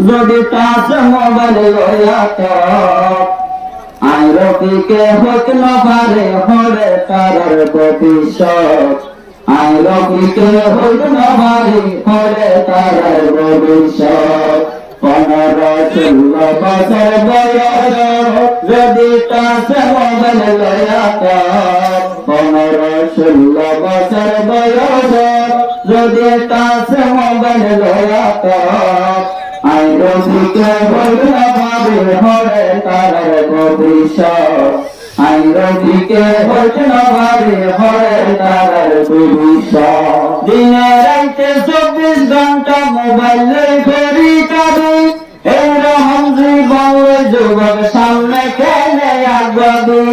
যদি touch mobile লয়া তো আইরবিকে হোক না পারে হরে তারার ভবিষ্যৎ আইরবিকে হোক না পারে হরে তারার ভবিষ্যৎ 15-16 বছর বয়স যদি টাচ মোবাইল লয়া তো 15-16 বছর বয়স যদি টাচ মোবাইল লয়া তো আইরবিকে হোক না পারে হরে তারার ভবিষ্যৎ আইরবিকে হোক না পারে হরে তারার ভবিষ্যৎ দিনে রাইতে 24 ঘন্টা মোবাইল করি কাবি এরকম জীবন যুবক সামনে খেলে আগবি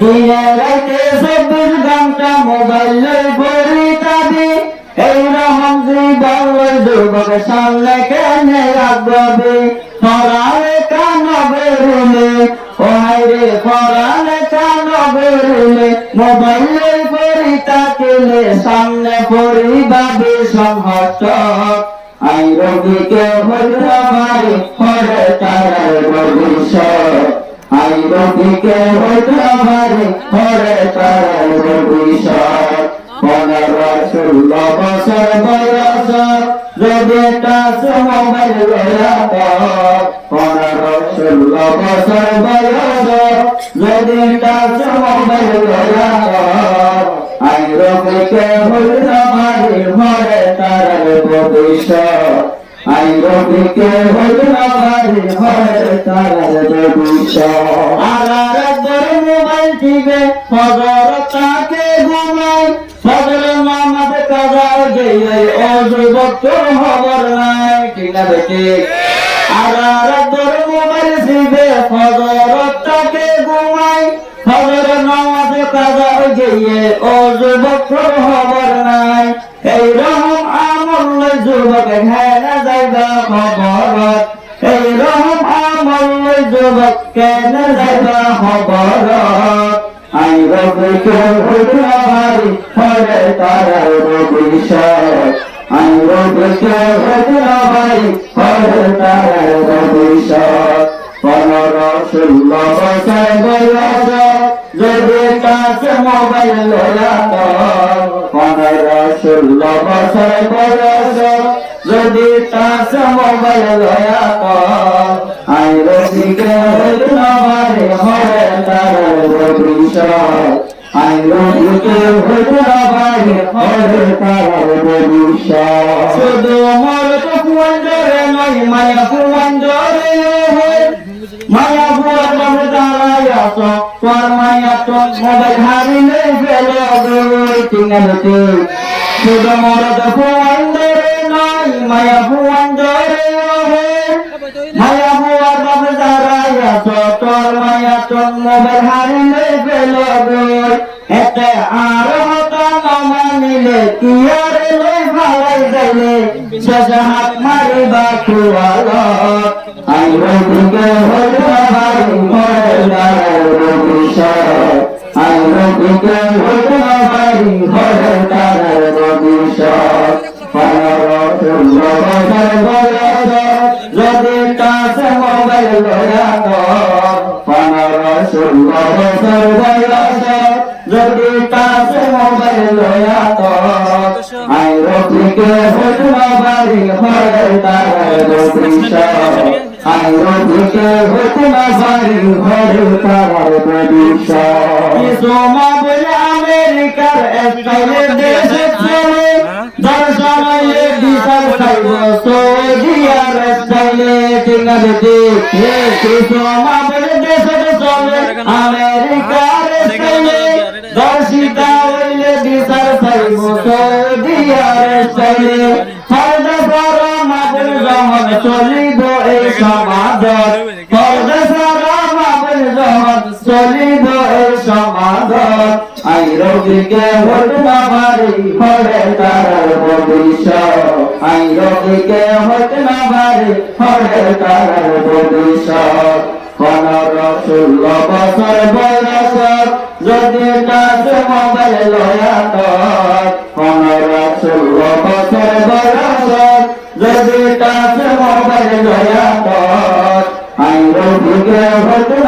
দিনে রাইতে 24 ঘন্টা মোবাইল করি কাবি এইরকম জীবন যুবক সামনে কেনে আগবি পরালে কান বেরুলে ও হাইরে পরালে কান বেরুলে মোবাইলে পরি তাকিলে সামনে পরিবাবি সংহত আইরবিকে হইতে পারে হরে তারার ভবিষ্যৎ আইরবিকে হইতে পারে হরে তারার ভবিষ্যৎ 15-16 বছর বয়স যদি টাচ মোবাইল লয়া তো 15-16 বছর বয়স যদি টাচ মোবাইল লয়া তো আইরবিকে হইতে পারে হরে তারার ভবিষ্যৎ আইরবিকে হইতে পারে হরে তারার ভবিষ্যৎ আর মোবাইল টিপে ফজর তাকে ঘুমায় ফজর নামাজ কাজা গেলে ও যুবক তোর খবর নাই ঠিক না বেটি আর মোবাইল টিপে ফজর তাকে ঘুমায় ফজর নামাজ কাজা গেলে ও যুবক তোর খবর নাই এইরকম আমল যুবক হ্যাঁ না যাইবা খবর এইরকম আমল যুবক কেন যাইবা খবর আইরবিকে হইতে পারে হরে তারার ভবিষ্যৎ আইরবিকে হইতে পারে হরে তারার ভবিষ্যৎ 15-16 বছর বয়স যদি টাচ মোবাইল লয়া তো 15-16 বছর বয়স যদি টাচ মোবাইল লয়া তো আইরবিকে হইতে পারে হরে তারার ভবিষ্যৎ আইরবিকে হইতে পারে হরে তারার ভবিষ্যৎ শুধু মর তো ফুয়াঞ্জরে নয় মায়া ফুয়াঞ্জরে মায়া ফুয়ার মনে দাঁড়ায় আছো তোর মায়া তো মোবাইল হারিলে ফেলে তিনটি শুধু মর তো ফুয়াঞ্জরে নয় মায়া ফুয়াঞ্জরে মায়া ফুয়ার মনে দাঁড়ায় আছো তোর মায়া তো মোবাইল হারিলে ফেলে এতে আর হতা মানিলে কি আর লই ভালাই যাইলে শেষ হাত মারিবা খুয়ালত আইরবিকে হইতে পারে হরে তারার ভবিষ্যৎ আইরবিকে হইতে পারে হরে তারার ভবিষ্যৎ 15-16 বছর বয়স যদি টাচ মোবাইল লয়া তো 15-16 বছর বয়স যদি টাচ মোবাইল লয়া তো আইরবিকে হইতে পারে হরে তারার ভবিষ্যৎ আইরবিকে হইতে পারে হরে তারার ভবিষ্যৎ সোমা বলে আমেরিকার স্টাইলে দেশে চলে দর্শনে বিচার খাইব সৌদিয়ার স্টাইলে ঠিক না বেটি সোমা বলে দেশে চলে আমেরিকার স্টাইলে দর্শিতা হইলে বিচার খাইব সৌদিয়ার স্টাইলে ফরদা সারা মাবুল জহন চলিব এই সমাজত ফরদা সারা মাবুল জহন চলিব এই সমাজত আইরবিকে হইতে পারে হরে তারার ভবিষ্যৎ আইরবিকে হইতে পারে হরে তারার ভবিষ্যৎ 15-16 বছর বয়স যদি টাচ মোবাইল লয়া তো 15-16 বছর বয়স যদি টাচ মোবাইল লয়া হতে